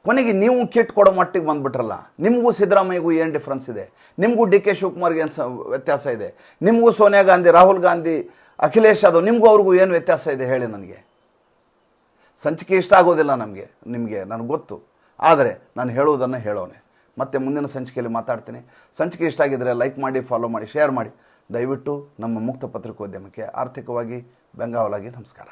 ಕೊನೆಗೆ ನೀವು ಕಿಟ್ ಕೊಡೋ ಮಟ್ಟಿಗೆ ಬಂದುಬಿಟ್ರಲ್ಲ. ನಿಮಗೂ ಸಿದ್ದರಾಮಯ್ಯಗೂ ಏನು ಡಿಫ್ರೆನ್ಸ್ ಇದೆ? ನಿಮಗೂ ಡಿ ಕೆ ಶಿವಕುಮಾರ್ಗೆ ಏನು ವ್ಯತ್ಯಾಸ ಇದೆ? ನಿಮಗೂ ಸೋನಿಯಾ ಗಾಂಧಿ, ರಾಹುಲ್ ಗಾಂಧಿ, ಅಖಿಲೇಶ್ ಯಾದವ್, ನಿಮಗೂ ಅವ್ರಿಗೂ ಏನು ವ್ಯತ್ಯಾಸ ಇದೆ ಹೇಳಿ ನನಗೆ. ಸಂಚಿಕೆ ಇಷ್ಟ ಆಗೋದಿಲ್ಲ ನಿಮಗೆ ನನಗೆ ಗೊತ್ತು. ಆದರೆ ನಾನು ಹೇಳುವುದನ್ನು ಹೇಳೋನೆ. ಮತ್ತೆ ಮುಂದಿನ ಸಂಚಿಕೆಯಲ್ಲಿ ಮಾತಾಡ್ತೀನಿ. ಸಂಚಿಕೆ ಇಷ್ಟ ಆಗಿದ್ದರೆ ಲೈಕ್ ಮಾಡಿ, ಫಾಲೋ ಮಾಡಿ, ಶೇರ್ ಮಾಡಿ. ದಯವಿಟ್ಟು ನಮ್ಮ ಮುಕ್ತ ಪತ್ರಿಕೋದ್ಯಮಕ್ಕೆ ಆರ್ಥಿಕವಾಗಿ ಬೆಂಗಾವಲಾಗಿ ನಮಸ್ಕಾರ.